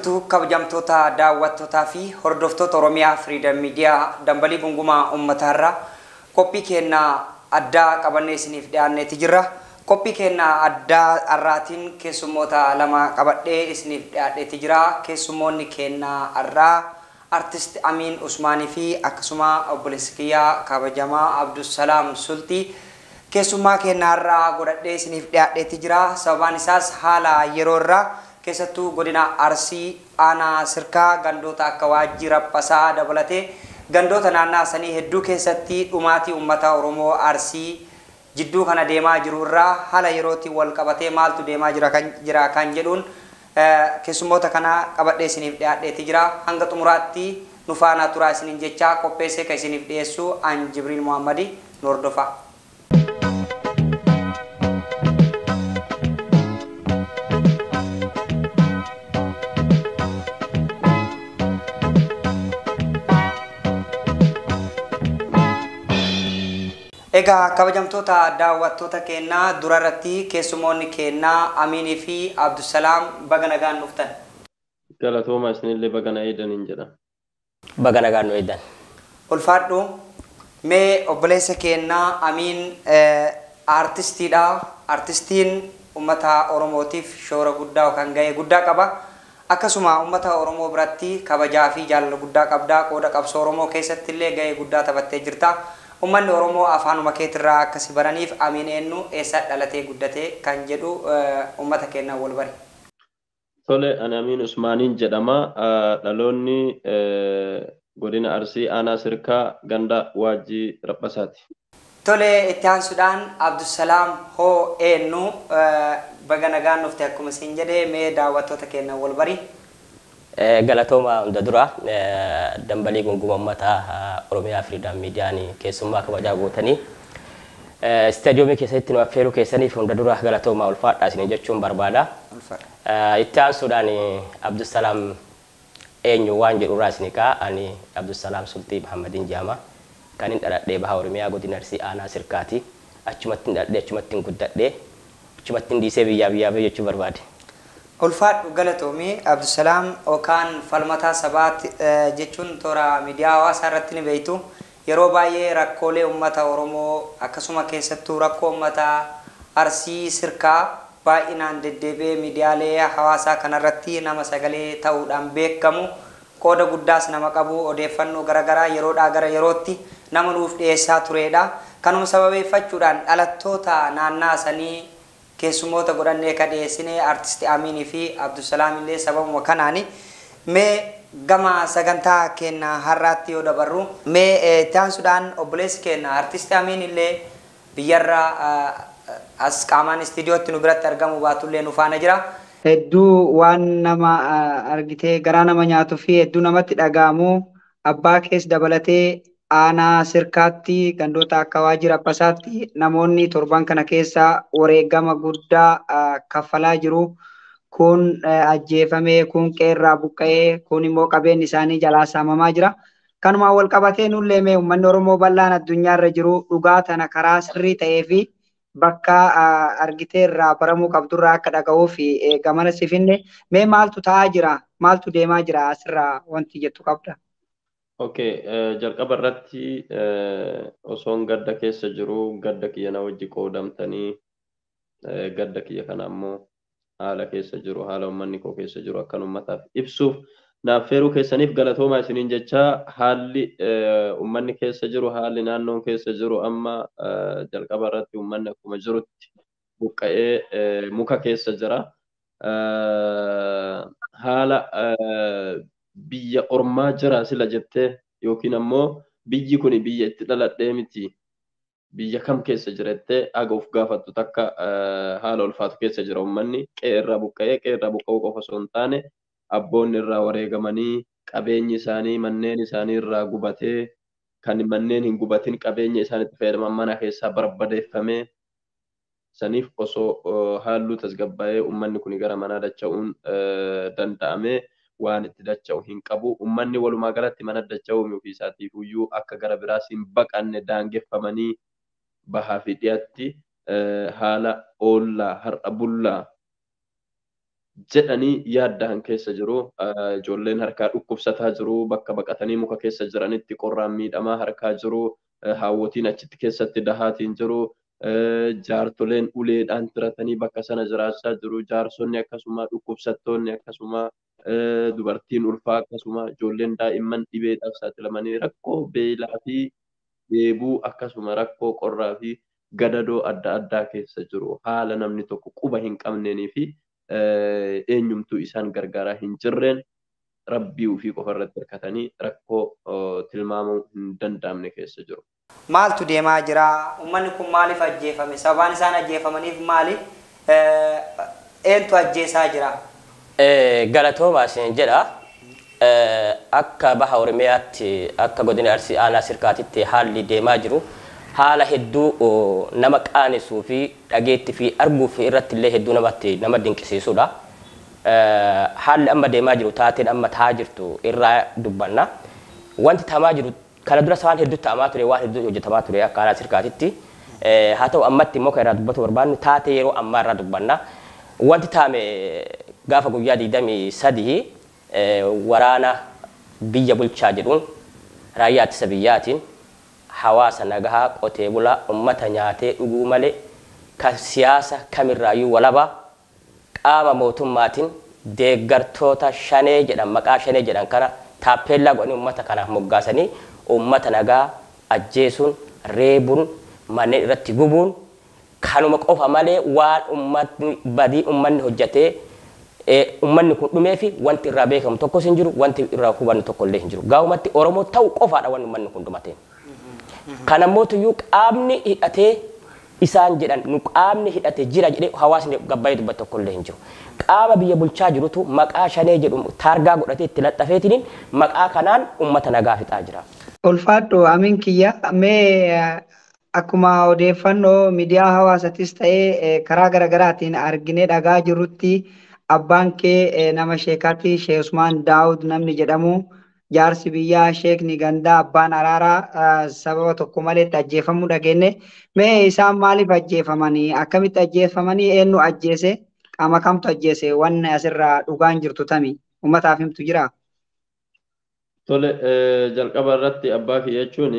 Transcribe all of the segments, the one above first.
jirtu kabajamtoota daawwattootaa fi hordoftoota Oromiyaa Freedom Media dambalii gungumaa ummataarraa qophii kennaa addaa qabannee isiniif dhiyaanneeti jirra. Qophii kennaa addaa arraatiin keessummoota lama qabadhee isiniif dhiyaadheeti jira. Keessummoonni kennaa arraa artist Amin Usmanii fi akkasuma obboleessi kiyyaa kabajamaa Abdusalaam Sultii keessummaa kennaa arraa godhadhee isiniif dhiyaadheeti jira. Sababaan isaas haala yeroo irraa keessattuu godina Arsii aanaa Sirkaa gandoota akka Waajjira Passaa dabalatee gandoota naannaa sanii hedduu keessatti dhumaatii uummata Oromoo Arsii jidduu kana deemaa jiru irraa haala yerootti wal qabatee maaltu deemaa jira kan jedhuun keessummoota kana qabadhee isiniif dhiyaadheeti jira. Hanga xumuraatti nu faana turaa isiniin jecha qopheessee kan isiniif dhiyeessu an Jibriil Muhammadi nu hordofaa. Egaa kabajamtoota daawwattoota kennaa durarratti keessummoonni kennaa Aminii fi Abdusalaam baga nagaan dhuftan. Galatooma isinillee baga na eedaniin jedha. Baga nagaan nu eedan. Ulfaadhu mee obboleessa kennaa Amin artistiidha. Artistiin uummata Oromootiif shoora guddaa kan ga'ee guddaa qaba. Akkasuma uummata Oromoo biratti kabajaa fi jaalala guddaa qabda. Qooda qabsoo Oromoo keessatti illee ga'ee guddaa taphattee jirta. Ummanni Oromoo afaanuma keetirraa akkasi baraniif Amin eenyu eessa dhalatee guddate kan jedhu ummata kennaa wal bari. Tole ani Amin Usmaniin jedhama. Dhaloonni godina Arsii aanaa Sirkaa ganda Waajjira Passaati. Tole itti aansuudhaan Abdusalaam hoo eenyu baga nagaan dhufte akkuma isin jedhee mee daawwattoota kennaa wal bari. Galatooma hunda dura dambalii gunguma ummata Oromiyaa Freedom Media ni keessummaa kabajaa gootanii istaadiyoomii keessatti nu affeeruu keessaniif hunda dura galatooma ulfaadhaa isin jechuun barbaada. Itti aansuudhaan Abdusalaam eenyu waan jedhu irraa isin kaa ani Abdusalaam Sultii Muhammadiin jedhama. Kan hin dhaladhee baha Oromiyaa godina Arsii aanaa Sirkaati. Achumatti dhaladhee achumatti guddadhee achumatti dhiisee biyyaa jechuu barbaade. Ulfaadhu galatoomi Abdusalaam okaan falmataa sabaati jechuun toora miidiyaa hawaasaa irratti ni beektu. Yeroo baay'ee rakkoolee uummata Oromoo akkasuma keessattuu rakkoo uummata Arsii Sirkaa baay'inaan deddeebi'ee miidiyaalee hawaasaa kanarratti nama sagalee ta'uudhaan beekamu. Qooda guddaas nama qabu odeeffannoo garaagaraa yeroodhaa gara yerootti nama nuuf dhiyeessaa turedha. Kanuma sababeeffachuudhaan dhalattoota naannaa sanii keessummoota godhannee ka dhiyeessine artisti Aminii fi Abdusalaam illee sababuma kanaani mee gama sagantaa kennaa har'aatti yoo dabarru mee itti aansuudhaan obboleessi kennaa artisti Amin illee biyyarraa as qaamaan istiidiyootti nu biratti argamu baatullee nu faana jira. Hedduu waan nama argitee garaa nama nyaatuu fi hedduu namatti dhaga'amu abbaa keessa dabalatee aanaa Sirkaatti gandoota akka Waajjira Passaatti namoonni torban kana keessa wareegama guddaa kaffalaa jiru. Kun ajjeefamee, kun qeerraa buqqa'ee, kun immoo qabeenyi isaanii jalaa saamamaa jira. Kanuma wal qabatee nullee mee uummanni Oromoo bal'aan addunyaarra jiru dhugaa tana karaa sirrii ta'ee fi bakka argitee irraa baramuu qabdurraa akka dhaga'uu fi gamana sifinne mee maaltu ta'aa jira? Maaltu deemaa jira asirraa wanti jettu qabda? Okay, jalqaba irratti osoon gadda keessa jiru gadda kiyya na wajji qoodamtanii gadda kiyya kana ammoo haala keessa jiru haala uummanni koo keessa jiru akkan uummataaf ibsuuf naaf feeruu keessaniif galatoomaa isiniin jecha haalli uummanni keessa jiru haalli naannoon keessa jiru amma jalqaba irratti uummanni akkuma jirutti buqqa'ee muka keessa jira. Haala biyya ormaa jira sila jettee yookiin ammoo biyyi kun biyya itti dhaladhee miti biyya kam keessa jira jettee aga of gaafattu takka haala ulfaatu keessa jira uummanni qeerraa buqqa'uu qofa osoo hin taane abboonni irraa wareegamanii qabeenyi isaanii manneen isaanii irraa gubatee kan manneen hin gubatin qabeenya isaanitti fayyadaman mana keessaa barbadeeffamee saniif osoo haallu tasgabbaa'ee uummanni kun gara manaa dacha'uun danda'amee waan itti dacha'u hin qabu. Uummanni walumaa galatti mana dacha'uu ofii isaatiif iyyuu akka gara biraas hin baqanne daangeffamanii bahaa fi dhiyaatti haala oollaa har'a bullaa jedhanii yaaddaan keessa jiru. Ijoolleen harkaa dhukkubsataa jiru. Bakka baqatanii muka keessa jiranitti qorraan miidhamaa harkaa jiru. Haawwotiin achitti keessatti dahaatiin jiru. Jaartoleen uleedhaan tiratanii bakka sana jiraachaa jiru. Jaarsonni akkasuma dhukkubsattoonni akkasuma dubartiin ulfaa akkasuma ijoolleen daa'imman dhibeedhaaf saaxilamanii rakkoo beelaa fi dheebuu akkasuma rakkoo qorraa fi gadadoo adda addaa keessa jiru. Haala namni tokko quba hin qabneenii fi eenyumtuu isaan gargaaraa hin jirreen rabbii ofii qofa irratti hirkatanii rakkoo tilmaamuu hin danda'amne keessa jiru. Maaltu deemaa jira? Uummanni kun maaliif ajjeefame? Sababaan isaan ajjeefamaniif maali? Eentu ajjeesaa jira? Galatooma isin jedha. Akka baha Oromiyaatti akka godina Arsii aanaa Sirkaatitti haalli deemaa jiru. Haala hedduu nama qaanesuu fi dhageettii fi arguu fi irratti illee hedduu nama dinqisiisudha. Haalli amma deemaa jiru taateen amma ta'aa jirtu irraa dubbanna. Wanti ta'amaa jiru kana dura waan hedduu ta'amaa ture waan hedduu hojjetamaa ture akka aanaa Sirkaatitti. Haa ta'u ammatti immoo kan irraa dubbatu barbaannu taatee yeroo ammaa irraa dubbanna. Wanti ta'ame gaafa guyyaa 23 waraana biyya bulchaa jedhuun raayyaa ittisa biyyaatiin hawaasa nagahaa qotee bulaa ummata nyaatee dhuguu malee kan siyaasa kamirraayyuu walaba qaama mootummaatiin deeggartoota shanee jedhan maqaa shanee jedhan kana taappeellaa godhanii ummata kanaaf moggaasanii ummata nagaa ajjeesuun reebuun manneen irratti gubuun kanuma qofa malee waan ummatni badii ummanni hojjetee ummanni kun dhumee fi wanti irraa beekamu tokkos hin jiru wanti irraa hubannu tokko illee hin jiru gaa'umatti Oromoo ta'u qofaadha wanni ummanni kun dhumateen. Kanammoo tuyyuu qaamni hidhatee isaan jedhan nu qaamni hidhatee jira jedhee hawaasni gabbaa'ee dubbatu tokko illee hin jiru. Qaama biyya bulchaa jirutu maqaa shanee jedhu taargaa godhatee itti laxxafeetiin maqaa kanaan ummata nagaa fixaa jira. Ulfaadhu Amin kiyya mee akkuma odeeffannoo miidiyaa hawaasatis ta'ee karaa garaagaraatiin arginee dhagaa jirrutti abbaan kee nama sheekatti Sheek Usmaan Daawud namni jedhamu jaarsi biyyaa sheekni gandaa abbaan araaraa sababa tokko malee ajjeefamuu dhageenye mee isaan maaliif ajjeefamanii akkamitti ajjeefamanii eenyu ajjeese qaama kamtu ajjeese wanni asirraa dhugaan jirtu tami ummataaf himtu jira. Tole jalqaba irratti abbaa kiyya jechuun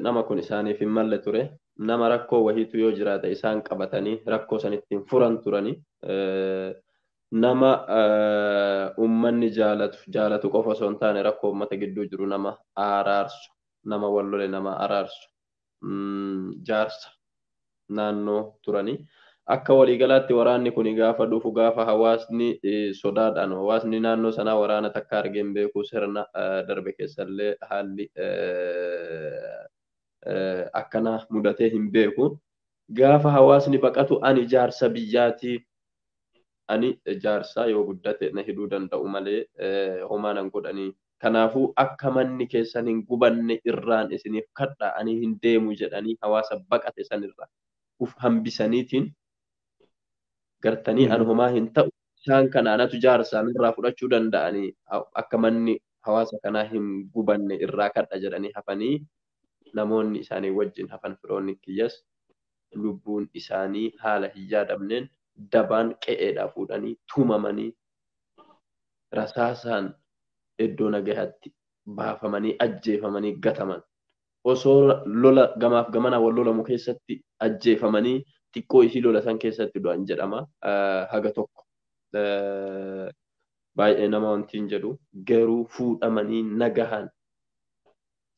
nama kun isaaniif hin malle ture nama rakkoo wahiitu yoo jiraate isaan qabatanii rakkoo san ittiin furan turanii nama ummanni jaalatu qofa osoo hin taane rakkoo ummata gidduu jiru nama araarsu nama wallole nama araarsu jaarsa naannoo turanii akka waliigalaatti waraanni kun gaafa dhufu gaafa hawaasni sodaadhaan hawaasni naannoo sanaa waraana takka argeen beeku sirna darbe keessallee haalli akkana mudatee hin beeku gaafa hawaasni baqatu ani jaarsa biyyaati ani jaarsa yoo guddate na hidhuu danda'u malee homaa nan godhanii kanaafuu akka manni keessan hin gubanne irraan isiniif kadha ani hin deemu jedhanii hawaasa baqate sanirra uf hambisaniitiin gartanii an homaa hin ta'u isaan kanaanatu jaarsaan irraa fudhachuu danda'anii akka manni hawaasa kanaa hin gubanne irraa kadha jedhanii hafanii namoonni isaanii wajjin hafan firoonni kiyyas lubbuun isaanii haala hin yaadamneen dabaan qe'eedhaa fuudhanii tumamanii rasaasaan iddoo nagayaatti baafamanii ajjeefamanii gataman osoo lola gamaaf gamanaa wal lolamu keessatti ajjeefamanii xiqqoo isii lola san keessatti du'an jedhama haga tokko baay'ee nama wantiin jedhu garuu fuudhamanii nagahan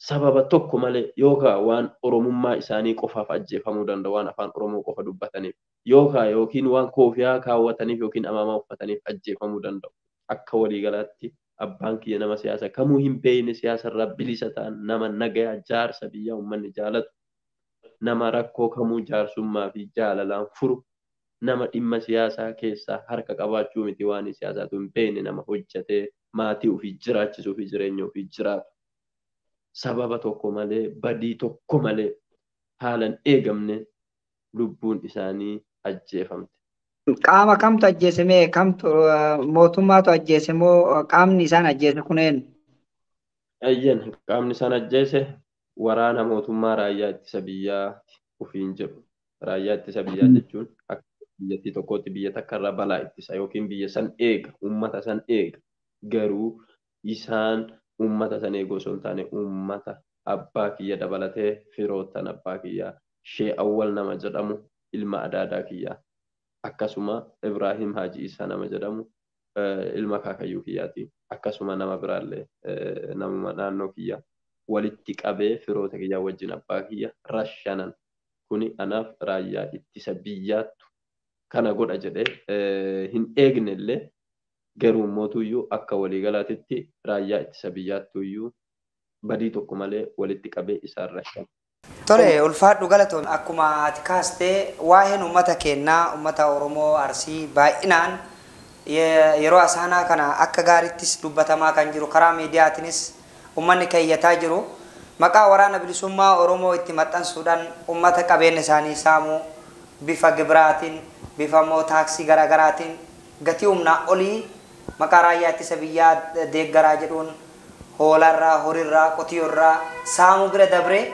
sababa tokko malee yookaan waan oromummaa isaanii qofaaf ajjeefamuu danda'u waan afaan oromoo qofa dubbataniif yookiin waan koofiyaa kaawwataniif yookiin amaamaa uffataniif ajjeefamuu danda'u akka waliigalaatti abbaan kiyya nama siyaasa kamuu hin beekne siyaasarraa bilisa ta'an nama nagayaa jaarsa biyyaa uummanni jaalatu nama rakkoo kamuu jaarsummaa fi jaalalaan furu nama dhimma siyaasaa keessaa harka qabaachuu miti waan siyaasaatu hin beekne nama hojjetee maatii ofii jiraachisuu fi jireenya ofii jiraatu sababa tokko malee badii tokko malee haalan eegamne lubbuun isaanii ajjeefamte. Qaama kamtu ajjeese mee kamtu mootummaatu ajjeese moo qaamni isaan ajjeese kuneen? Ayyan qaamni isaan ajjeese waraana mootummaa raayyaa ittisa biyyaa ofiin jedhu raayyaa ittisa biyyaa jechuun biyyattii tokkootti biyya takkarraa balaa ittisa yookiin biyya san eega ummata san eega garuu isaan ummata san eeguu osoo hin taane ummata abbaa kiyya dabalatee firoottan abbaa kiyyaa shee awwal nama jedhamu ilma adaadaa kiyyaa akkasuma Ibrahim Haji Isa nama jedhamu ilma kaakayyuu kiyyaati akkasuma nama biraallee nama naannoo kiyyaa walitti qabee firoota kiyyaa wajjin abbaa kiyya rashanan kuni anaaf raayyaa ittisa biyyaattu kana godha jedhee hin eegne illee garuu mootuyyuu akka waliigalaatitti raayyaa ittisa biyyaattuyyuu badii tokko malee walitti qabee isaan rashan. Tole ulfaadhu galatoon akkuma ati kaastee waa'een uummata keenyaa uummata Oromoo Arsii baay'inaan yeroo asaanaa kana akka gaarittis dubbatamaa kan jiru karaa miidiyaatiinis uummanni keeyyataa jiru maqaa waraana bilisummaa Oromoo itti maxxansuudhaan uummata qabeenya isaanii saamuu bifa gibiraatiin bifa immoo taaksii garaagaraatiin gatii humnaa olii maqaa raayyaa ittisa biyyaa deeggaraa jedhuun hoolarraa horiirraa qotiyyoorraa saamuu bira dabree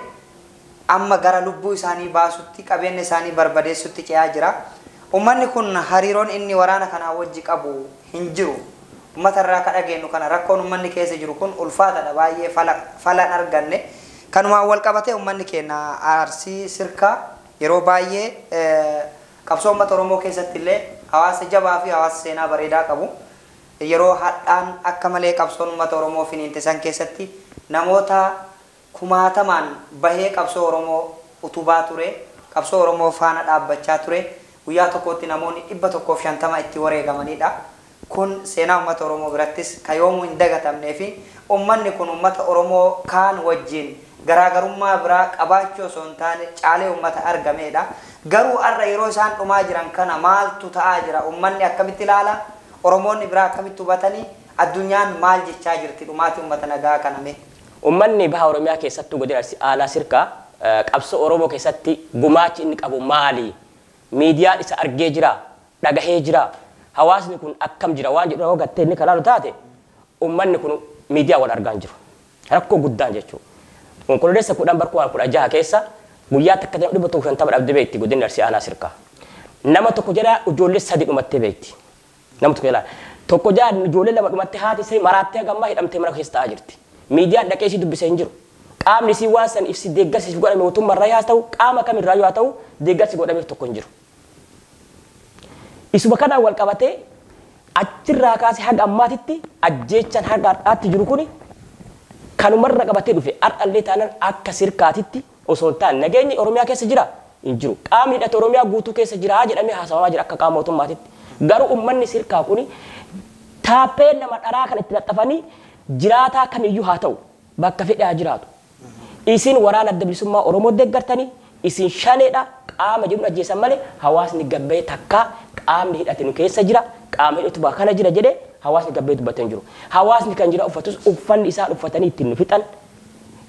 amma gara lubbuu isaanii baasutti qabeenya isaanii barbadeessutti ce'aa jira. Uummanni kun hariiroon inni waraana kanaa wajji qabu hin jiru. Uummata irraa ka dhageenyu kana rakkoon uummanni keessa jiru kun ulfaataadha baay'ee falan arganne. Kanumaan wal qabatee uummanni keenya Arsii Sirkaa yeroo baay'ee qabsoo uummata Oromoo keessatti illee hawaasa jabaa fi hawaasa seenaa bareedaa qabu. Yeroo hadhaan akka malee qabsoon uummata Oromoo finiinte san keessatti namoota kumaatamaan bahee qabsoo Oromoo utubaa ture, qabsoo Oromoo faana dhaabbachaa ture. Guyyaa tokkotti namoonni 150 itti wareegamanidha. Kun seenaa uummata Oromoo birattis kayoomuu hin dagatamnee fi uummanni kun uummata Oromoo kaan wajjin garaagarummaa biraa qabaachuu osoo hin taane caalee uummata argamedha. Garuu har'a yeroo isaan dhumaa jiran kana maaltu ta'aa jira? Uummanni akkamitti ilaala? Oromoonni biraa akkamitti hubatanii addunyaan maal jechaa jirti dhumaatii uummata nagaa kaname? Uummanni baha Oromiyaa keessattuu godina Aanaa Sirkaa qabsoo Oromoo keessatti gumaachi inni qabu maali? Miidiyaan isa argee jira, dhagahee jira. Hawaasni kun akkam jira waan jedhu gattee inni kalaalu taate uummanni kun miidiyaa wal argaa jiru. Rakkoo guddaan jechuudha. Konkolaataa 10 keessa guyyaa takka 150 dhabde beekti godina Aanaa Sirkaa. Nama tokko jedha ijoollee 3 dhumattee beekti. Nama tokko jedha tokko jedha ijoollee 2 dhumattee haati isee maraattee gammaa hidhamtee mana keessa taa'aa jirti. Miidiyaan dhaqee isii dubbisee hin jiru. Qaamni isii waan san ibsi deeggarsi godhame mootummaarraa haa ta'u qaama kamirraa yoo ta'u deeggarsi godhameef tokko hin jiru. Isuma kanaan wal qabatee achirraa kaasee haga ammaatitti ajjeechaan haga har'aatti jiru kuni kanumarra qabatee dhufe har'allee taanaan akka Sirkaatitti osoo hin taane nageenyi Oromiyaa keessa jira hin jiru. Qaamni hidhate Oromiyaa guutuu keessa jira jedhamee haasawamaa jira akka qaama mootummaatitti. Garuu uummanni Sirkaa kuni taappeen nama dharaa kan itti laxxafanii jiraataa kamiyyuu haa ta'u bakka fedhaa jiraatu. Isin waraana adda bilisummaa Oromoo deeggartanii isin shaneedha qaama jedhu ajjeesan malee hawaasni gabbee takkaa qaamni hidhate nu keessa jira qaama hidhatu baa kana jira jedhee hawaasni gabbee dubbatee hin jiru. Hawaasni kan jira uffatus uffanni isaa uffatanii ittiin nu fixan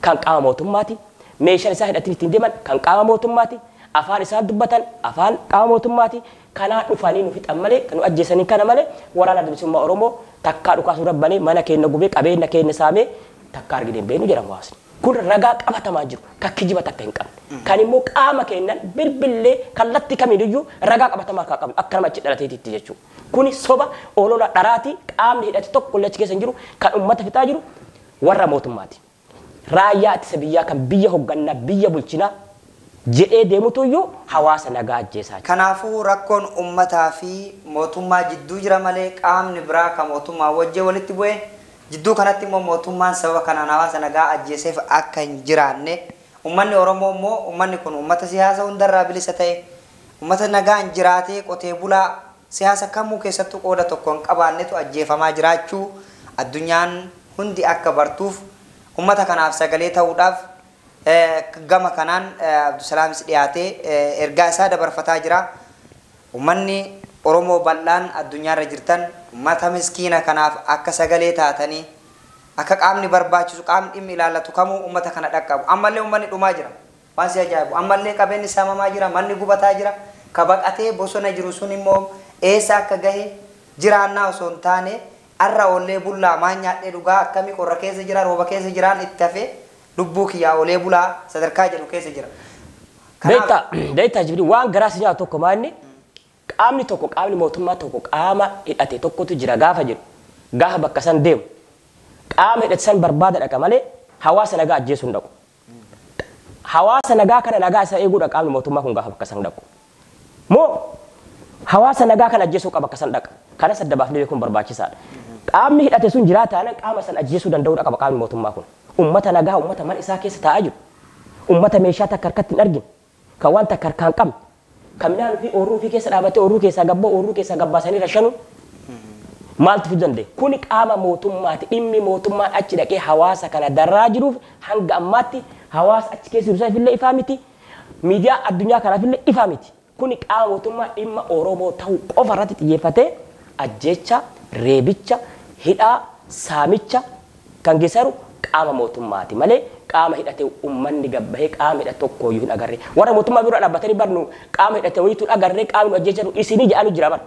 kan qaama mootummaati. Meeshaan isaa hidhatanii ittiin deeman kan qaama mootummaati. Afaan isaa dubbatan afaan qaama mootummaati. Kanaan dhufanii nu fixan malee kan nu ajjeesanii kana malee waraana adda bilisummaa Oromoo takkaa dhukaasuu rabbanii mana keenya gubee qabeenya keenya saamee takkaa argine beenu jedhamu hawaasni. Kun ragaa qabatamaa jiru kan kijiba takka hin qabne. Kan immoo qaama keenyan bilbillee kallattii kamiiyyuu ragaa qabatamaa akka qabnu akka nama achi dhalateetitti jechuudha. Kuni soba olola dharaati qaamni hidhate tokko illee achi keessa hin jiru kan uummata fixaa jiru warra mootummaati. Raayyaa ittisa biyyaa kan biyya hoggannaa biyya bulchinaa jedhee deemutu iyyuu hawaasa nagaa ajjeesaa. Kanaafuu rakkoon uummataa fi mootummaa jidduu jira malee qaamni biraa kan mootummaa wajjin walitti bu'ee jidduu kanatti immoo mootummaan sababa kanaan hawaasa nagaa ajjeeseef akka hin jiraanne uummanni Oromoo immoo uummanni kun uummata siyaasa hundarraa bilisa ta'e uummata nagaan jiraatee qotee bulaa siyaasa kamuu keessattuu qooda tokko hin qabaannetu ajjeefamaa jiraachuu addunyaan hundi akka bartuuf uummata kanaaf sagalee ta'uudhaaf gama kanaan Abdusalaamis dhiyaatee ergaa isaa dabarfataa jira. Uummanni Oromoo bal'aan addunyaarra jirtan uummata miskiina kanaaf akka sagalee taatanii akka qaamni barbaachisu qaamni dhimmi ilaallatu kamuu uummata kana dhaqqabu. Ammallee uummanni dhumaa jira. Waan si ajaa'ibu. Ammallee qabeenyi saamamaa jira. Manni gubataa jira. Ka baqatee bosona jiru sun immoo eessa akka gahe jiraannaa osoo hin taane har'a oollee bullaa maan nyaadhee dhugaa akkamii qorra keessa jira rooba keessa jiraan itti hafee lubbuu kiyyaa oollee bulaa sadarkaa jedhu keessa jira. Deetaa jibri waan garaa si nyaatu tokko maanni qaamni tokko qaamni mootummaa tokko qaama hidhate tokkotu jira gaafa jiru gaafa bakka san deemu qaama hidhate san barbaada dhaqa malee hawaasa nagaa ajjeesuu hin dhaqu. Hawaasa nagaa kana nagaa isa eeguudha qaamni mootummaa kun gaafa bakka san dhaqu. Moo hawaasa nagaa kana ajjeesuu qaba bakka san dhaqa. Kanas adda baafnee beekuun barbaachisaadha. Qaamni hidhate sun jiraataana qaama san ajjeesuu danda'uudha qaba qaamni mootummaa kun. Ummata nagaa ummata mana isaa keessa taa'aa jiru. Ummata meeshaa takka harkatti hin argine. Kan waan takka harkaan qabne. Kan midhaan fi oorruu fi keessa dhaabatee oorruu keessaa gabbaa oorruu keessaa gabbaasanii rashanuu. Maaltu fiduu danda'e? Kuni qaama mootummaati. Dhimmi mootummaan achi dhaqee hawaasa kana darraa jiruuf hanga ammaatti hawaasa achi keessa jiru illee ifaa miti. Miidiyaa addunyaa kanaaf illee ifaa miti. Kuni qaama mootummaa dhimma Oromoo ta'uu qofa irratti xiyyeeffatee ajjeecha, reebicha, hidhaa, saamicha kan geessaru qaama mootummaati malee qaama hidhate uummanni gabbahee qaama hidhate tokkoyyuu hin agarre. Warra mootummaa bira dhaabbatanii barnu qaama hidhate wayiitu agarree qaamni ajjeesanu isinii jedhanii jira bara.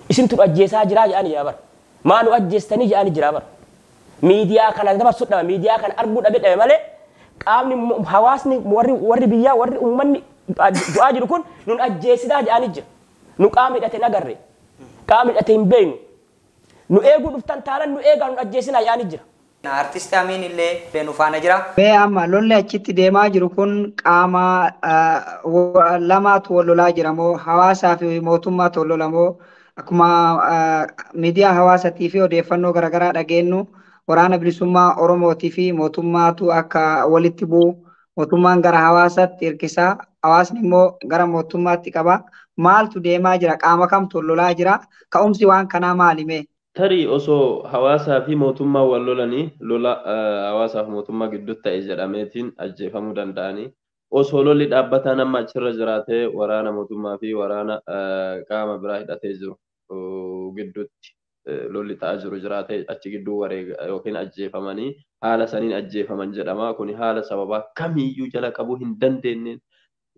Isintu ajjeesaa jira jedhanii jira bara. Maanu ajjeestanii jedhanii jira bara. Miidiyaa kana dabarsuu dhabe miidiyaa kana arguu dhabe dhabe malee qaamni hawaasni warri biyyaa warri uummanni du'aa jiru kun nun ajjeesidaa jedhanii jira. Nu qaama hidhate hin agarre. Qaama hidhate hin beeknu. Nu eeguu dhuftan taanan nu eegaa nun ajjeesinaa jedhanii jira. Artist Amin illee beenu faana jira. Bee amma lolli achitti deemaa jiru kun qaama lamaatu wal lolaa jira moo hawaasaa fi mootummaatu wal lola moo akkuma miidiyaa hawaasaatii fi odeeffannoo garaagaraa dhageenyu waraana bilisummaa Oromootii fi mootummaatu akka walitti bu'u mootummaan gara hawaasaatti hirkisaa hawaasni immoo gara mootummaatti qaba. Maaltu deemaa jira? Qaama kamtu wal lolaa jira? Ka'umsi waan kanaa maalime? Tarii osoo hawaasaa fi mootummaa wal lolanii lola hawaasaa fi mootummaa gidduutti ta'e jedhameetiin ajjeefamuu danda'anii osoo lolli dhaabbataan amma achirra jiraatee waraana mootummaa fi waraana qaama biraa hidhatee jiru gidduutti lolli ta'aa jiru jiraatee achi gidduu wareega yookiin ajjeefamanii haala saniin ajjeefaman jedhama. Kuni haala sababaa kamiyyuu jala qabuu hin dandeenyeen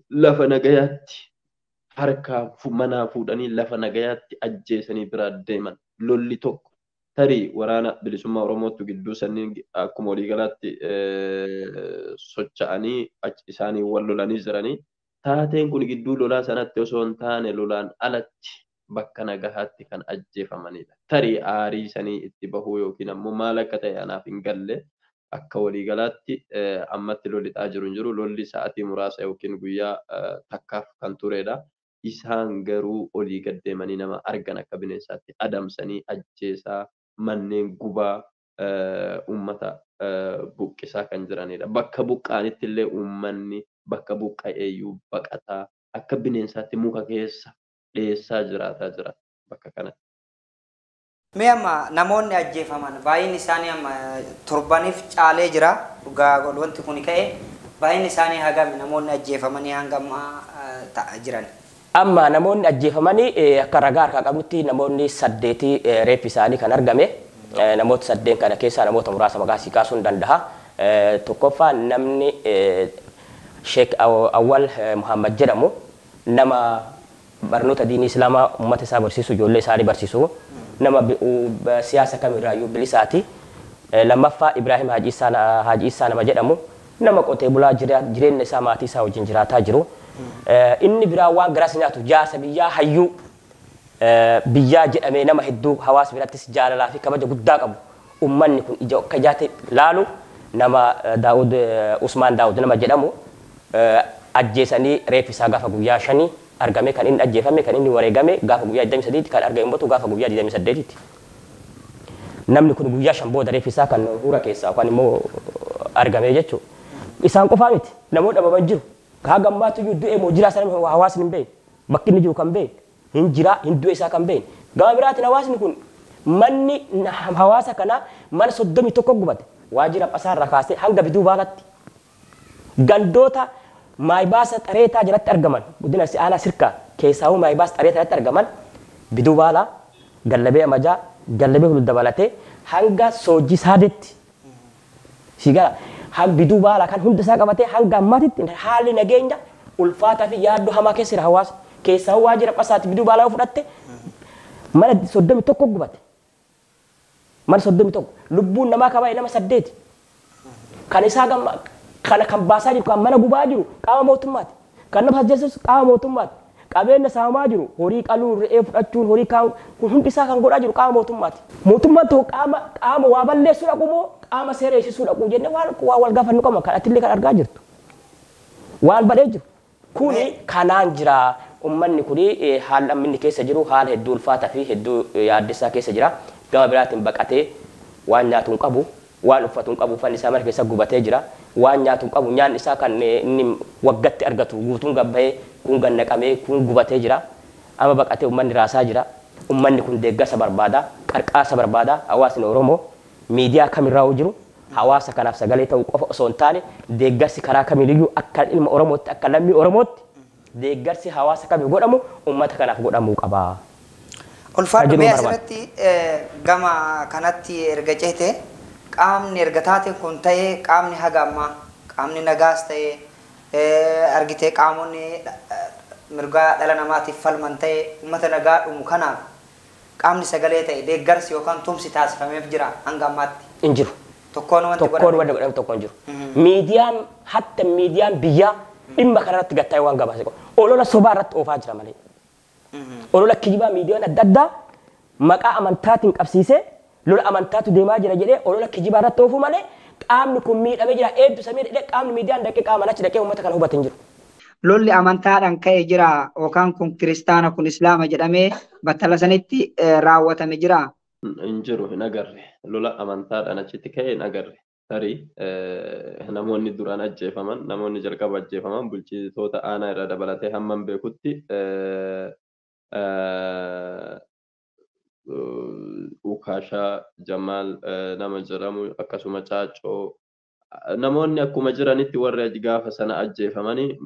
lafa nagayaatti harkaa manaa fuudhanii lafa nagayaatti ajjeesanii biraa deeman. Lolli tokko tarii waraana bilisummaa Oromootu gidduu sanniin akkuma waliigalaatti socho'anii isaanii wal lolanii jiranii taateen kun gidduu lolaa sanatti osoo hin taane lolaan alatti bakka nagahaatti kan ajjeefamanidha. Tarii aarii sanii itti bahuu yookiin ammoo maal akka ta'e anaaf hin galle akka waliigalaatti ammatti lolli ta'aa jiru hin jiru. Lolli sa'aatii muraasa yookiin guyyaa takkaaf kan turedha. Isaan garuu olii gaddeemanii nama argan akka bineensaatti adamsanii ajjeesaa manneen gubaa uummata buqqisaa kan jiranidha. Bakka buqqaanitti illee uummanni bakka buqqa'eeyyuu baqataa akka bineensaatti muka keessa dheessaa jiraataa jira bakka kanatti. Mee amma namoonni ajjeefaman baay'inni isaanii amma torbaniif caalee jira. Dhugaa wanti kun ka'e baay'inni isaanii hagami namoonni ajjeefamanii hanga ammaa ta'aa jiran. Amma namoonni ajjeefamanii akka ragaa harkaa qabnutti namoonni 8 reeffi isaanii kan argame. Namoota 8 kana keessaa namoota muraasa maqaa sii kaasuu hin danda'a. Tokkoffaa namni Sheek Awwal Muhammad jedhamu nama barnoota diinii Islaamaa uummata isaa barsiisu ijoollee isaanii barsiisu nama siyaasa kamirraayyuu bilisaati. Lammaffaa Ibrahim Haji Isaa nama jedhamu nama qotee bulaa jireenya isaa maatii isaa wajjin jiraataa jiru. Inni biraa waan garas nyaatu jaarsa biyyaa hayyuu biyyaa jedhamee nama hedduu hawaasa birattis jaalalaa fi kabaja guddaa qabu. Uummanni kun ija akka jaate laalu nama Daawud Usmaan Daawud nama jedhamu ajjeesanii reeffi isaa gaafa guyyaa 5 argame kan inni ajjeefame kan inni wareegame gaafa guyyaa 23 kan argame ummatu gaafa guyyaa 28 ti. Namni kun guyyaa 5 booda reeffi isaa kan hura keessaa yookaan immoo argame jechuudha. Isaan qofaa miti namoota dhabaman jiru. Kaa gammaatu iyyuu du'e moo jiraa sana hawaasni hin beekne bakki inni jiru kan beekne hin jiraa hin du'e isaa kan beekne. Gama biraatiin hawaasni kun manni hawaasa kanaa mana 31 gubate waajjira Phasaarraa kaasee hanga Biduu Baalaatti gandoota maayibaasa xareetaa jalatti argaman guddina aanaa sirkaa keessaa'uu maayibaasa xareetaa jalatti argaman Biduu Baalaa Gallabee Amajaa Gallabee Hulul dabalatee hanga Soojjii Saadetti sigara Biduu Baalaa kan hunda isaa qabatee hanga ammaatitti haalli nageenya ulfaataa fi yaaddoo hamaa keessa jira hawaasa keessaa'uu waajjira Phasaatti Biduu Baalaa fudhatte mana 31 gubate mana 31 lubbuun namaa kaba'e nama 8 kan isaa kana kan baasaa jiru kan mana gubaa jiru qaama mootummaati kan nama ajjeesus qaama mootummaati qabeenya saamaa jiru horii qaluu re'ee fudhachuun horii kaan kun hundi isaa kan godhaa jiru qaama mootummaati. Mootummaan tokko qaama waa balleessuu dhaqu moo qaama seera eegsisuu dhaqu jennee waan wal gaafannu qabna kan atillee kan argaa jirtu. Waan badee jiru. Kuni kanaan jira ummanni kuni haala inni keessa jiru haala hedduu ulfaataa fi hedduu yaaddisaa keessa jira. Gama biraatiin baqatee waan nyaatu hin qabu. Waan uffatu hin qabu uffanni isaa mana keessa gubatee jira. Waan nyaatu hin qabu nyaanni isaa kan inni waggatti argatu guutuun gabbahee kun gannaqamee kun gubatee jira. Amma baqatee ummanni raasaa jira. Ummanni kun deeggarsa barbaada, qarqaarsa barbaada. Hawaasni Oromoo miidiyaa kamirraa jiru hawaasa kanaaf sagalee ta'uu qofa osoo hin taane deeggarsi karaa kamiiyyuu akka ilma Oromootti akka lammii Oromootti deeggarsi hawaasa kamii godhamu ummata kanaaf godhamuu qaba. Ulfaadhu mee asirratti gama kanatti erga ceete qaamni erga taate kun ta'ee qaamni haga ammaa qaamni nagaas ta'ee argitee qaamonni mirgaa dhala namaatiif falman ta'ee uummata nagaa dhumu kanaaf qaamni sagalee ta'e deeggarsi yookaan tumsi taasifameef jira hanga ammaatti. Hin jiru. Tokkoon wanti godhame tokko hin jiru. Miidiyaan hatta miidiyaan biyyaa dhimma kanarratti gatta'ee waan gabaase qabu. Olola sobaa irratti oofaa jira malee. Olola kijibaa miidiyaan adda addaa maqaa amantaatiin qabsiisee lola amantaatu deemaa jira jedhee olola kijibaa irratti oofuu malee qaamni kun miidhamee jira eebbisamee dhedhee qaamni miidiyaan dhaqee qaama achi dhaqee uummata kana hubate hin jiru. Lolli amantaadhaan ka'ee jira yookaan kun kiristaana kun islaama jedhamee battala sanitti raawwatame jira. Hin jiru hin agarre lola amantaadhaan achitti ka'ee hin agarre. Tarii namoonni duraan ajjeefaman namoonni jalqaba ajjeefaman bulchitoota aanaa irra dabalatee hamman beekutti Ukaashaa Jamaal nama jedhamu akkasuma Caaccoo namoonni akkuma jiranitti warri gaafa sana ajjeefamanii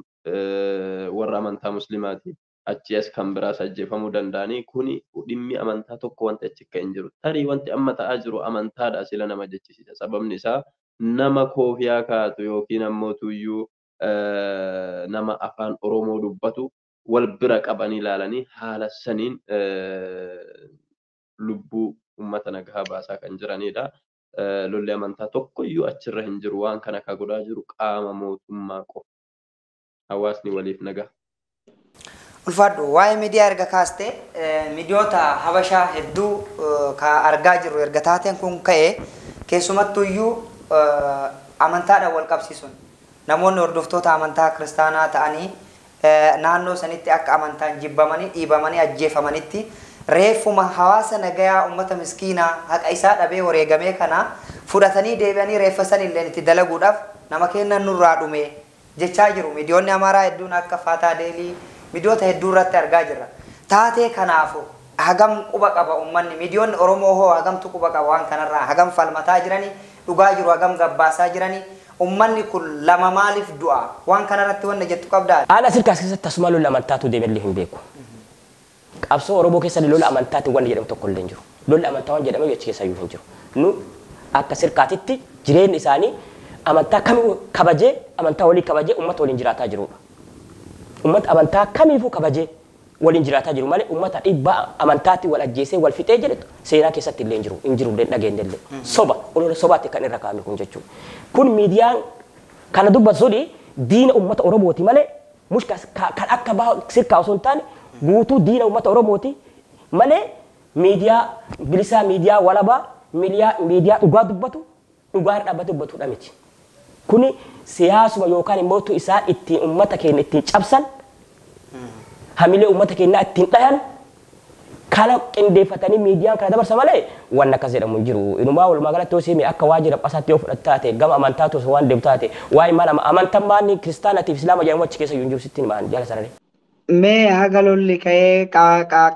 warra amantaa muslimaati achi as kan biraas ajjeefamuu danda'anii kuni dhimmi amantaa tokko wanti achi akka hin jiru tarii wanti amma ta'aa jiru amantaadha sila nama jechisiisa sababni isaa nama koofiyaa kaatu yookiin ammoo tuyyuu nama afaan Oromoo dubbatu wal bira qabanii ilaalanii haala saniin lubbuu ummata nagaa baasaa kan jiranidha. Lolli amantaa tokkoyyuu achirra hin jiru waan kana akka godhaa jiru qaama mootummaa qofa. Hawaasni waliif nagaa. Ulfaadhu waa'ee miidiyaa erga kaaste miidiyoota Habashaa hedduu ka argaa jirru erga taateen kun ka'e keessumattuyyuu amantaadhaan wal qabsiisuun namoonni hordoftoota amantaa kiristaanaa ta'anii naannoo sanitti akka amantaan jibbamanii dhiibamanii ajjeefamanitti reeffuma hawaasa nagayaa ummata miskiinaa haqa isaa dhabee wareegamee kana fudhatanii deebi'anii reeffa sanillee itti dalaguudhaaf nama kennan nurraa dhume jechaa jiru. Miidiyoonni Amaaraa hedduun akka Faataa Deelii miidiyoota hedduu irratti argaa jirra. Taatee kanaafu hagam quba qaba ummanni miidiyoonni Oromoo hoo hagamtu quba qaba waan kanarraa hagam falmataa jiranii dhugaa jiru hagam gabbaasaa jiranii ummanni kun lama maaliif du'a waan kanarratti wanna jettu qabdaa. Haala sirkaas keessatti tasuma lola amantaatu deemallee hin beeku. Qabsoo Oromoo keessatti lola amantaati wanna jedhamu tokko illee hin jiru. Lolli amantaa waan jedhamu jechi keessa hin jiru. Nu akka sirkaatitti jireenyi isaanii amantaa kamii kabajee amantaa walii kabajee uummata waliin jiraataa jirudha. Uummata amantaa kamiifuu kabajee waliin jiraataa jiru malee uummata dhiibbaa amantaatti wal ajjeesee wal fixee jedhetu seenaa keessatti illee hin jiru dhageenye illee soba olola sobaatti kan irra kaa'ame kun jechuudha. Kun miidiyaan kana dubbatuudhi diina uummata Oromooti malee mushkas kan akka sirkaa osoo hin taane guutuu diina uummata Oromooti malee miidiyaa bilisaa miidiyaa walabaa miidiyaa dhugaa dubbatu dhugaa dhaabbate dubbatudha miti. Kuni siyaasuma yookaan immoo isaan ittiin uummata keenya ittiin cabsan hamilee uummata keenya ittiin dhayan kana qindeeffatanii miidiyaan kana dabarsa malee waan akkas jedhamu hin jiru. Inumaa walumaa galatti hoosii akka waajjira qasaatti yoo fudhattaate gama amantaatu osoo waan deemtaate waa'ee maal amantaan maanni kiristaanaatiif islaama jedhamu achi keessa hin jiru sittiin maan jala sararee. Mee haga lolli ka'ee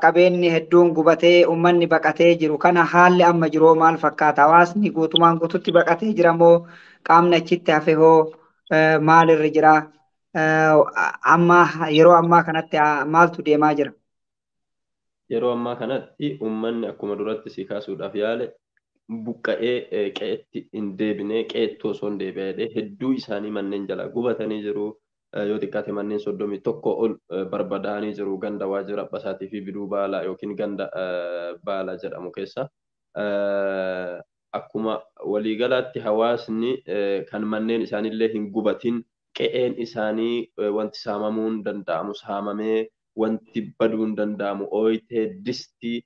qabeenyi hedduun gubatee ummanni baqatee jiru kana haalli amma jiru maal fakkaata hawaasni guutumaan guututti baqatee jira moo qaamni achitti hafe hoo maalirra jira amma yeroo ammaa kanatti maaltu deemaa jira? Yeroo ammaa kanatti ummanni akkuma duratti si kaasuudhaaf yaale buqqa'ee qe'etti hin deebinee qe'etti osoo hin deebi'ee hedduu isaanii manneen jala gubatanii jiru. Yoo xiqqaate manneen 31 ol barbadaa'anii jiru ganda waajjira Abbasaatii fi Biduu Baalaa yookiin ganda Baalaa jedhamu keessa. Akkuma waliigalaatti hawaasni kan manneen isaaniillee hin gubatin qe'een isaanii wanti saamamuun danda'amu saamamee wanti baduu hin danda'amu ooyitee distii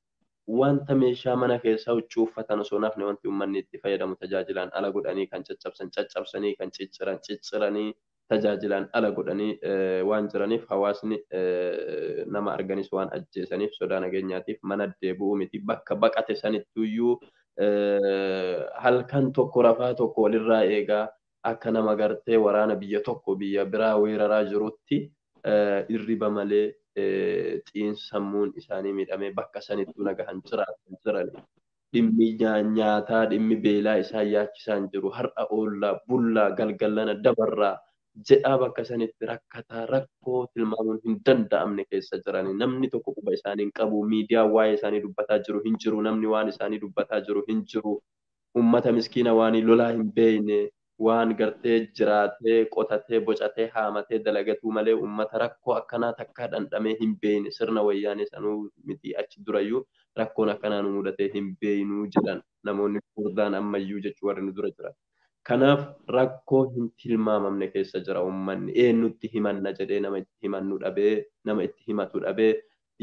wanta meeshaa mana keessaa huccuu uffatan osoo nafne wanti uummanni itti fayyadamu tajaajilaan ala godhanii kan caccabsanii kan cicciranii tajaajilaan ala godhanii waan jiraniif hawaasni nama arganis waan ajjeesaniif sodaa nageenyaatiif mana deebi'uu miti bakka baqate sanittuyyuu halkan tokko rafaa tokko walirraa eegaa akka nama gartee waraana biyya tokko biyya biraa weeraraa jirutti irriba malee xiinsammuun isaanii miidhamee bakka sanittuu nagahan jiran dhimmi nyaataa dhimmi beelaa isaan yaachisaan jiru har'a oollaa bullaa galgallana dabarraa jedhaa bakka sanitti rakkataa rakkoo tilmaamuun hin danda'amne keessa jirani namni tokko quba isaanii hin qabu miidiyaa waa'ee isaanii dubbataa jiru hin jiru namni waan isaanii dubbataa jiru hin jiru ummata miskiina waan lolaa hin beeyne waan gartee jiraatee qotatee bocatee haamatee dalagatuu malee ummata rakkoo akkanaa takkaa dhandhamee hin beeyne sirna wayyaanee sanuu miti achi durayyuu rakkoon akkanaa nu mudatee hin beeynuu jedhan namoonni furdaan ammayyuu jechuu warri nu dura jiran. Kanaaf rakkoo hin tilmaamamne keessa jira uummanni eenyutti himanna jedhee nama itti himannu dhabee nama itti himatu dhabee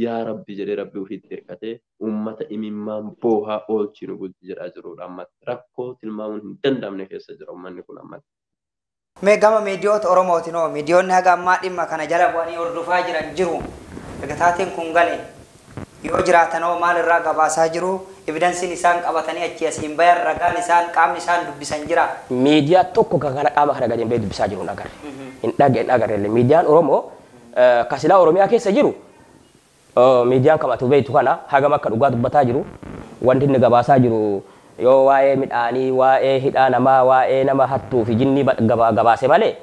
yaa rabbi jedhee rabbi ofiitti hirkatee uummata imimmaan boohaa oolchi nu bulti jedhaa jirudha ammatti rakkoo tilmaamuun hin danda'amne keessa jira uummanni kun ammatti. Mee gama miidiyoota Oromootiin hoo miidiyoonni haga ammaa dhimma kana jala bu'anii hordofaa jiran jiru ergataatiin kun gale yoo jiraatan hoo maalirraa gabaasaa jiru evidensiin isaan qabatanii achi asiin bayan ragaan isaan qaamni isaan dubbisan jira. Miidiyaa tokko kan kana qaama kana gadi dubbisaa jiru hin agarre. Hin agarre miidiyaan Oromoo kasilaa Oromiyaa keessa jiru miidiyaan kamatu beektu kana hagam akka dhugaa dubbataa jiru wanti inni gabaasaa jiru yoo waa'ee midhaanii waa'ee hidhaa namaa waa'ee nama hattuu fi jinni gabaase malee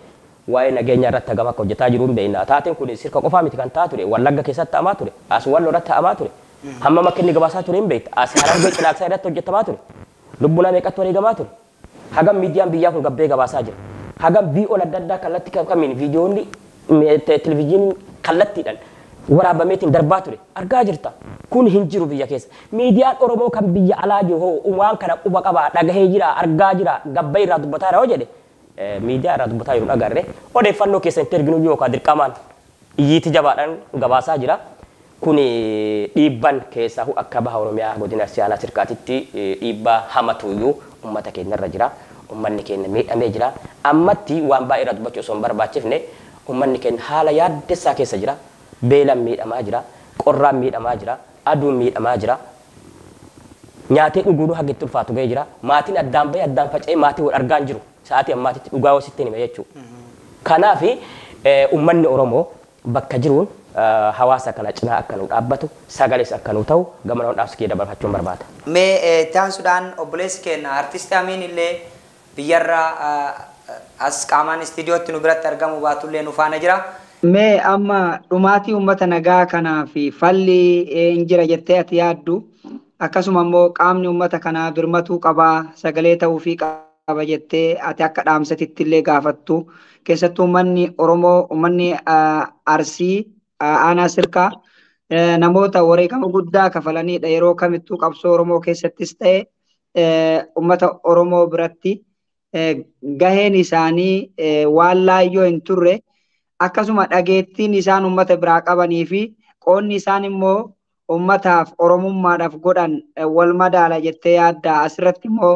waa'ee nageenya irratti hagam akka hojjetaa jiru hin beekna. Taateen kun sirka qofaa miti kan ta'a ture Wallagga keessatti ta'amaa ture as Walloo irratti ta'amaa ture. Hamma makka inni gabaasaa ture hin beekta as Harargee Cinaaqsaa irratti hojjetamaa ture lubbuu nama meeqatti wareegamaa ture hagam miidiyaan biyyaa kun gabbee gabaasaa jira hagam bii'oon adda addaa kallattii kamiin viidiyoonni televezyiiniin kallattiidhaan waraabameetiin darbaa ture argaa jirta kun hin jiru biyya keessa miidiyaan Oromoo kan biyya alaa jiru waan kana quba qabaa dhagahee jira argaa jira gabbee irraa dubbataa jira jedhe miidiyaa irraa dubbataa jiru agarre odeeffannoo keessatti erginu yookaan dirqamaan iyyiitti jabaadhaan gabaasaa jira. Kun dhiibban keessaa akka baha Oromiyaa godina Siyaanaa Sirkaatitti dhiibbaa hamatuyyuu uummata keenya irra jira. Uummanni keenya miidhamee jira. Ammatti waan baay'ee irraa dubbachuu osoo hin barbaachifne uummanni keenya haala yaaddessaa keessa jira. Beelaan miidhamaa jira. Qorraan miidhamaa jira. Aduun miidhamaa jira. Nyaatee dhuguun haga itti ulfaatu ga'ee jira. Maatiin addaan bahee addaan faca'ee maatii wal argaa hin jiru. Sa'aatii ammaatitti dhugaa wasitti hime jechuudha. Kanaaf uummanni Oromoo bakka jiruun hawaasa kana cinaa akka nu dhaabbatu sagalees akka nu ta'u gama nama dhaabsi kee dabarfachuun barbaada. Mee taansuudhaan obboleessi keenya artisti Amiin illee biyyarraa as qaamaan istiidiyootti nu biratti argamu baatullee nu faana jira. Mee amma dhumaatii uummata nagaa kanaa fi falli hin jira jettee ati yaaddu akkasuma immoo qaamni uummata kanaa birmatuu qabaa sagalee ta'uu fi qaba jettee ati akka dhaamsatitti illee gaafattu keessattuu uummanni Oromoo uummanni Arsii aanaa Sirkaa namoota wareegama guddaa kafalanidha yeroo kamittuu qabsoo Oromoo keessattis ta'e uummata Oromoo biratti gaheen isaanii waan laayyoo hin turre akkasuma dhageettiin isaan uummata biraa qabanii fi qoonni isaan immoo uummataaf Oromummaadhaaf godhan wal madaala jettee yaadda asirratti immoo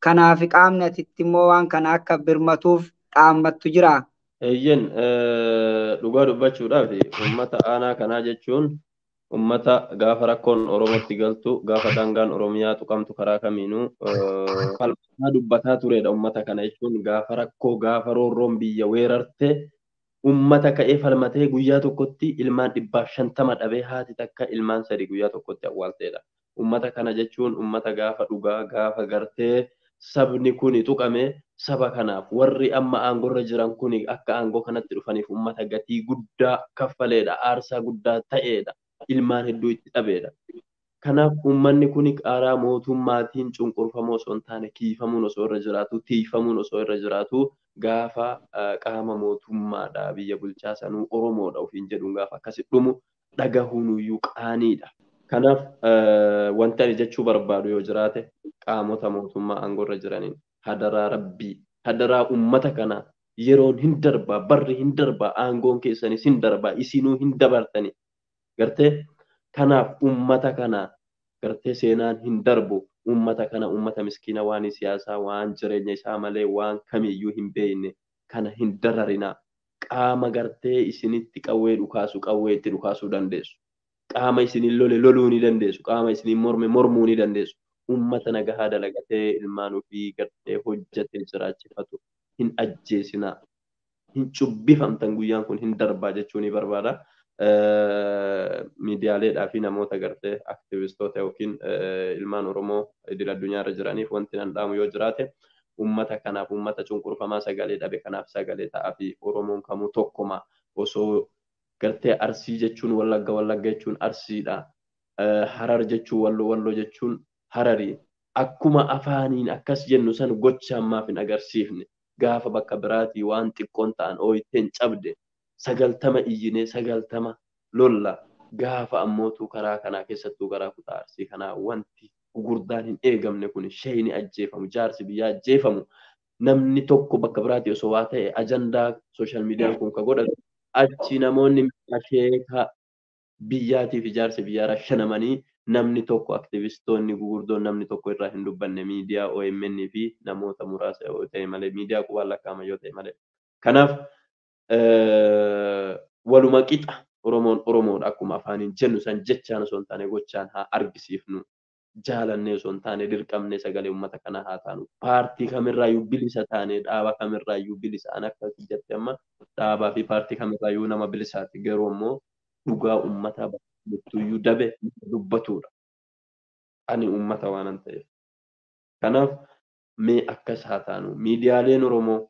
kanaaf qaamni atitti immoo waan kana akka birmatuuf dhaammattu jira. Eyyen dhugaa dubbachuudhaaf uummata aanaa kanaa jechuun uummata gaafa rakkoon Oromootti galtu gaafa daangaan Oromiyaa tuqamtu karaa kamiinuu falmataa dubbataa turedha uummata kana jechuun gaafa rakkoo gaafa roorroon biyya weerarte uummata ka'ee falmatee guyyaa tokkotti ilmaan 150 dhabee haati takka ilmaan 3 guyyaa tokkotti awwaalteedha. Uummata kana jechuun uummata gaafa dhugaa gaafa gartee sabni kuni tuqame saba kanaaf warri amma aangorra jiran kuni akka aangoo kanatti dhufaniif uummata gatii guddaa kaffaleedha aarsaa guddaa ta'eedha ilmaan hedduu itti dhabeedha. Kanaaf uummanni kuni qaaraa mootummaatiin cunqurfamoo osoo hin taane kiifamuun osoo irra jiraatu tiifamuun osoo irra jiraatu gaafa qaama mootummaadha biyya bulchaa sanuu Oromoodha ofiin jedhuun gaafa akkasi dhumu dhagahuunuyyuu qaaniidha. Kanaaf wanti ani jechuu barbaadu yoo jiraate qaamota mootummaa aangorra jiraniin hadaraa rabbii hadaraa uummata kana yeroon hin darbaa barri hin darbaa aangoon keessanis hin darbaa isinuu hin dabartani gartee kanaaf ummata kana gartee seenaan hin darbu ummata kana ummata miskiina waan siyaasaa waan jireenya isaa malee waan kamiyyuu hin beekne kana hin dararina qaama gartee isinitti qawwee dhukaasu qawwee itti dhukaasuu dandeessu qaama isinin lole loluu ni dandeessu qaama isinin morme mormuu ni dandeessu ummata nagahaa dalagatee ilmaan ofii gartee hojjetee jiraachifatu hin ajjeesina hin cubbifamtan guyyaan kun hin darbaa jechuu ni barbaada. Miidiyaaleedhaa fi namoota gartee aktivistoota yookiin ilmaan Oromoo idil addunyaarra jiraniif wanti nan dhaamu yoo jiraate ummata kanaaf ummata cunqurfamaa sagalee dhabe kanaaf sagalee ta'aa fi Oromoon kamuu tokkuma osoo gartee Arsii jechuun Wallagga jechuun Arsiidha. Harar jechuun Walloo jechuun Hararii. Akkuma afaaniin akkas jennu san gochaan maaf hin agarsiifne gaafa bakka biraatii waan xiqqoon ta'an ooyitteen cabde 90 iyyinee 90 lolla gaafa ammootu karaa kanaa keessattuu karaa kutaa Arsii kanaa wanti gurguddaan hin eegamne kun shayni ajjeefamu jaarsi biyyaa ajjeefamu namni tokko bakka biraatii osoo waa ta'e ajandaa sooshaal miidiyaan kun ka godhatu achi namoonni akeeka biyyaatii fi jaarsi biyyaa rashanamanii namni tokko aktivistoonni gurguddoon namni tokko irraa hin dubbanne miidiyaa OMN fi namoota muraasa yoo ta'e malee miidiyaa qubaan lakkaa'ama yoo ta'e malee kanaaf waluma qixa Oromoon akkuma afaaniin jennu san jechaan osoo hin taane gochaan haa argisiifnu jaalannee osoo hin taane dirqamnee sagalee uummata kanaa haa taanu paartii kamirraayyuu bilisa taane dhaaba kamirraayyuu bilisa an akka jette amma dhaabaa fi paartii kamirraayyuu nama bilisaati garuu immoo dhugaa uummataa bakka dabe dubbatudha ani uummata waanan ta'eef kanaaf mee akkas haa taanu miidiyaaleen Oromoo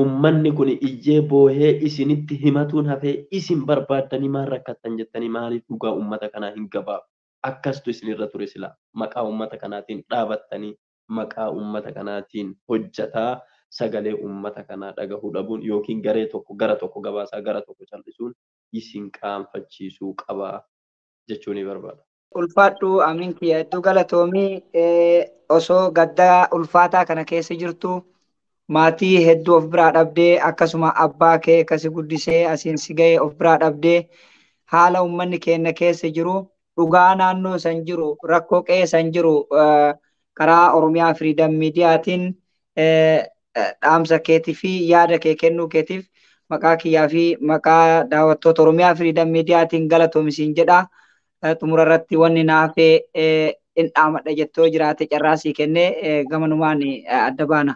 ummanni kun iyyee boohee isinitti himatuun hafee isin barbaaddanii maal rakkattan jettanii maaliif dhugaa ummata kanaa hin gabaabne akkastu isinirra ture sila maqaa ummata kanaatiin dhaabattanii maqaa ummata kanaatiin hojjataa sagalee ummata kanaa dhagahuu dhabuun yookiin garee tokko gara tokko gabaasaa gara tokko callisuun isin qaanfachiisuu qabaa jechuu ni barbaada. Ulfaadhu amiin kiyya hedduu galatoomii osoo gaddaa ulfaataa kana keessa jirtu maatii hedduu of biraa dhabdee akkasuma abbaa kee kasi guddisee asiin si ga'ee of biraa dhabdee haala uummanni keenya keessa jiru dhugaa naannoo san jiru rakkoo qe'ee san jiru karaa Oromiyaa Firiidam Miidiyaatiin dhaamsa keetii fi yaada kee kennuu keetiif maqaa kiyyaa fi maqaa daawwattoota Oromiyaa Firiidam Miidiyaatiin galatoomisiin jedha. Xumura irratti wanni naafee in dhaamadha jettoo jiraate carraasii kennee gamanumaan adda baana.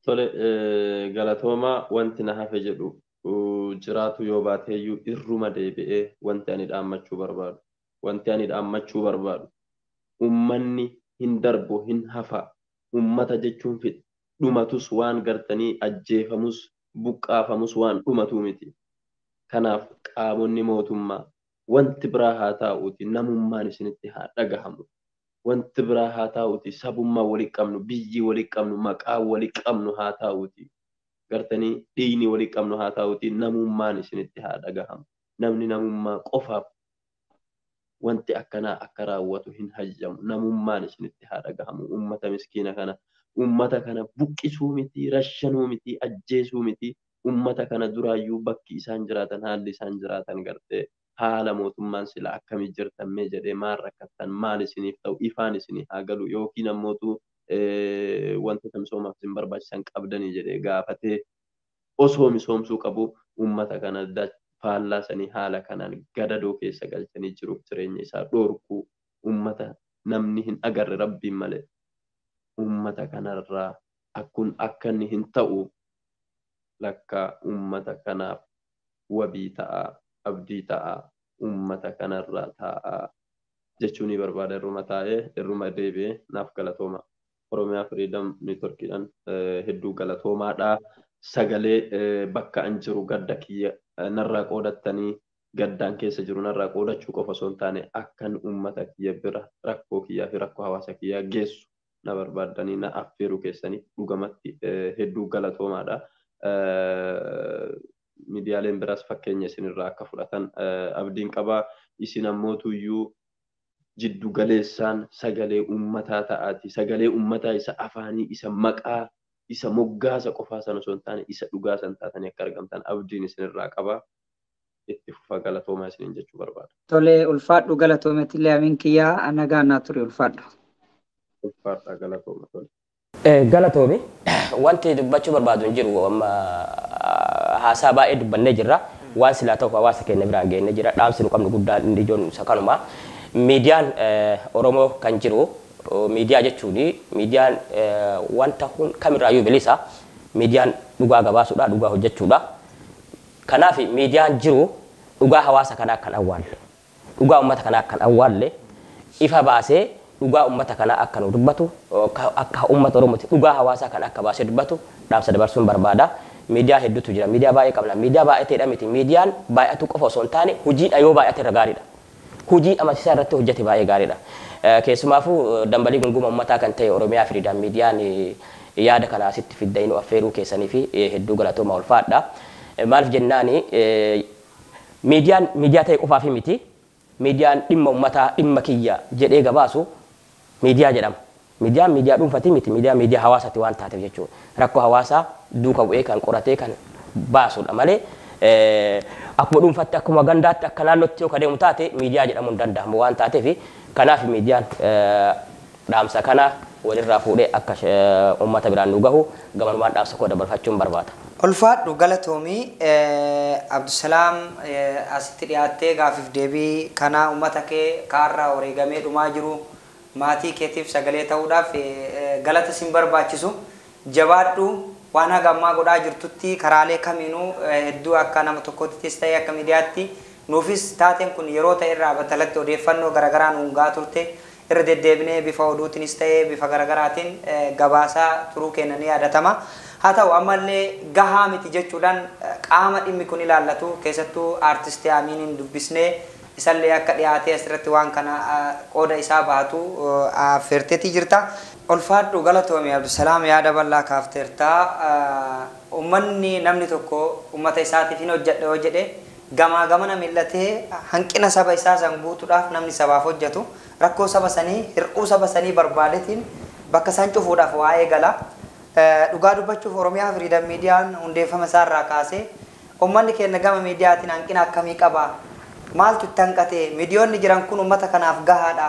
Tole galatoomaa wanti na hafe jedhu jiraatu yoo baateeyyuu irruma deebi'ee wanti ani dhaammachuu barbaadu. Wanti ani dhaammachuu barbaadu ummanni hin darbu hin hafa ummata jechuun dhumatus waan gartanii ajjeefamus buqqaafamus waan dhumatu miti. Kanaaf qaamonni mootummaa wanti biraa haa ta'uuti namummaan isinitti haa dhagahamu. Wanti biraa haa ta'uuti sabummaa walii qabnu biyyi walii qabnu maqaa walii qabnu haa ta'uuti gartanii dhiigni walii qabnu haa ta'uuti namummaan isinitti haa dhagahamu. Namni namummaa qofaaf wanti akkanaa akka raawwatu hin hayyamu. Namummaan isinitti haa dhagahamu. Ummata miskiina kana ummata kana buqqisuu miti rashanuu miti ajjeesuu miti ummata kana duraayyuu bakki isaan jiraatan haalli isaan jiraatan gartee haala mootummaan sila akkamii jirtan mee jedhee maal rakkattan maal isiniif ta'u ifaan isinii haa galu yookiin ammootu wantoota misoomaaf isin barbaachisan qabdanii jedhee gaafatee osoo misoomsuu qabu ummata kana faallaasanii haala kanaan gadadoo keessa galchanii jiruuf jireenya isaa dhoorkuu ummata namni hin agarre rabbiin malee ummata kanarraa akka inni hin ta'u lakka ummata kanaaf wabii ta'aa abdii ta'aa ummata kanarraa ta'aa jechuun ni barbaada irruma taa'ee irruma deebi'ee naaf galatooma. Oromiyaa Firiidam Neetworkiidhaan hedduu galatoomaadhaa sagalee bakka an jiru gadda kiyya narraa qoodattanii gaddaan keessa jiru narraa qoodachuu qofa osoo hin taane akkan ummata kiyya bira rakkoo kiyyaa fi rakkoo hawaasa kiyyaa geessu na barbaaddanii na affeeruu keessanii dhugamatti hedduu galatoomaadhaa. Miidiyaaleen biraas fakkeenya isinirraa akka fudhatan abdiin qabaa. Isin ammootuyyuu jiddu galeessaan sagalee ummataa ta'aati. Sagalee ummataa isa afaanii isa maqaa isa moggaasa qofaa sana osoo hin taane isa dhugaa san taatanii akka argamtan abdiin isinirraa qabaa. itti fufaa galatoomaa isiniin jechuu barbaada. Tole ulfaadhu galatoometillee amiin kiyyaa nagaa naa ture ulfaadhu. Ulfaadhaa galatooma tole. Galatoomi wanti dubbachuu barbaadu hin jiru amma haasaa baay'ee dubbannee jirra. Waan silaa ta'u hawaasa keenya biraan geenye jira. Dhaamsi nu qabnu guddaan inni ijoon isa kanuma. Miidiyaan Oromoo kan jiru miidiyaa jechuun miidiyaan wanta kamirraayyuu bilisa. Miidiyaan dhugaa gabaasuudha, dhugaa hojjechuudha. Kanaaf miidiyaan jiru dhugaa hawaasa kanaa kan awwaalle. Dhugaa uummata kanaa kan awwaalle ifa baasee dhugaa uummata kanaa akka nu dubbatu akka uummata Oromooti dhugaa hawaasaa kan akka baasee dubbatu dhaamsa dabarsuun barbaada. Miidiyaa hedduutu jira. Miidiyaa baay'ee qabna. Miidiyaa baay'ateedha miti. Miidiyaan baay'atu qofa osoo hin taane hojiidha yoo baay'ate irra gaariidha. Hojii amansiisaa irratti hojjete baay'ee gaariidha. Keessumaafuu dambalii gunguma uummataa kan ta'e Oromiyaa Firiidaan miidiyaan yaada kana asitti fidda inni affeeruu keessanii fi hedduu galatooma ulfaadha. Maaliif jennaani miidiyaan miidiyaa ta'e qofaa fi miti. Miidiyaan dhimma uummataa dhimma kiyya jedhee gabaasu miidiyaa jedhama. Miidiyaan miidiyaa dhuunfati miti. Miidiyaan miidiyaa hawaasaati waan taateef jechuudha. Rakkoo hawaasaa duuka bu'ee kan qoratee kan baasudha malee akkuma dhuunfatti akkuma gandaatti akka naannootti yoo kadeemu taate miidiyaa jedhamuu hin danda'amu waan taateef kanaaf miidiyaan dhaamsa kana walirraa fuudhee akka uummata biraan nu gahu gamanumaan dhaamsa koo dabarfachuun barbaada. Ulfaadhu galatoomii Abdusalaam asitti dhiyaattee gaafiif deebii kana uummata kee kaarraa wareegamee dhumaa jiru maatii keetiif sagalee ta'uudhaaf galata sin barbaachisu jabaadhu waan hagammaa godhaa jirtutti karaalee kamiinuu hedduu akka nama tokkottis ta'e akka miidiyaatti nuufis taateen kun yeroo ta'e irraa battalatti odeeffannoo garaagaraa nu gaa turte irra deddeebinee bifa oduutiinis ta'e bifa garaagaraatiin gabaasaa turuu keenya ni yaadatama. Haa ta'u ammallee gahaa miti jechuudhaan qaama dhimmi kun ilaallatu keessattuu aartistii Amiiniin dubbisnee isallee akka dhiyaatee asirratti waan kana qooda isaa baatu affeerteetii jirta. Ulfaadhu galatoomii Abdusalaam yaada bal'aa kaafteertaa. Uummanni namni tokko uummata isaatiif hin hojjedhe yoo jedhe gamaa gamana mil'atee hanqina saba isaa san guutuudhaaf namni sabaaf hojjetu rakkoo saba sanii hir'uu saba sanii barbaadetiin bakka isaan cufuudhaaf waa eegala. Dhugaa dubbachuuf Oromiyaa Firiidam miidiyaan hundeeffama isaarraa kaasee uummanni keenya gama miidiyaatiin hanqina akkamii qaba? Maaltu itti hanqate? Miidiyoonni jiran kun uummata kanaaf gahaadha.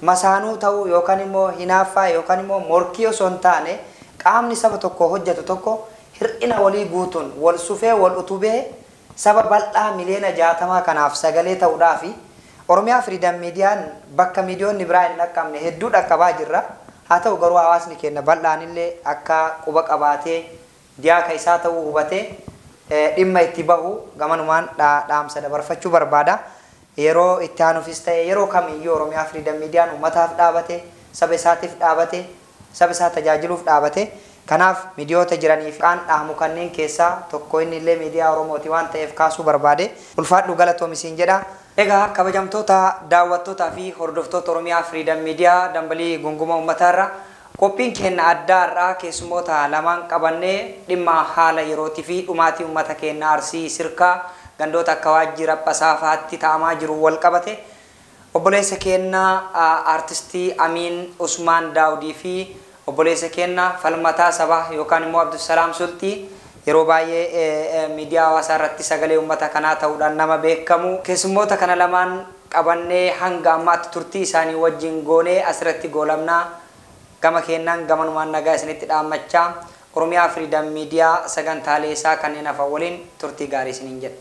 Masaanuu ta'uu yookaan immoo hinaaffaa yookaan immoo morkii osoo hin taane qaamni saba tokko hojjetu tokko hir'ina walii guutuun wal sufee wal utubee saba bal'aa miliyoona 60 kanaaf sagalee ta'uudhaafi Oromiyaa Firiidam miidiyaan bakka miidiyoonni biraa hin dhaqqabne hedduu dhaqqabaa jirra. Haa ta'u garuu hawaasni keenya bal'aan illee akka quba qabaatee diyaaka isaa ta'uu hubatee dhimma itti bahu gamanumaan dhaamsa dabarfachuu barbaada. Yeroo itti aanuufis ta'e yeroo kamiyyuu Oromiyaa Firiidam miidiyaan uummataaf dhaabate saba isaatiif dhaabate saba isaa tajaajiluuf dhaabate kanaaf miidiyoota jiraniif qaan dhaamu kanneen keessaa tokko inni illee miidiyaa Oromooti waan ta'eef kaasuu barbaade. Ulfaadhu galatoomisiin jedha. Egaa kabajamtoota daawwattootaa fi hordoftoota Oromiyaa Firiidam miidiyaa dambalii gunguma uummataarra qophiin keenya addaarraa keessumoota lamaan qabannee dhimma haala yerootii fi dhumaatii uummata keenya Arsii sirkaa gandoota akka Waajjira Phasaafaatti ta'amaa jiru wal qabate obboleessa keenya aartistii Amiin Usmaan Daawudii fi obboleessa keenya falmataa sabaa yookaan immoo Abdusalaam Sultii yeroo baay'ee miidiyaa hawaasaa irratti sagalee uummata kanaa ta'uudhaan nama beekamu keessummoota kana lamaan qabannee hanga ammaatti turtii isaanii wajjin goonee asirratti goolamnaa gama keenyaan gamanumaan nagaa isinitti dhaammachaa Oromiyaa Firiidam miidiyaa sagantaalee isaa kanneen hafan waliin turtii gaarii isiniin jedha.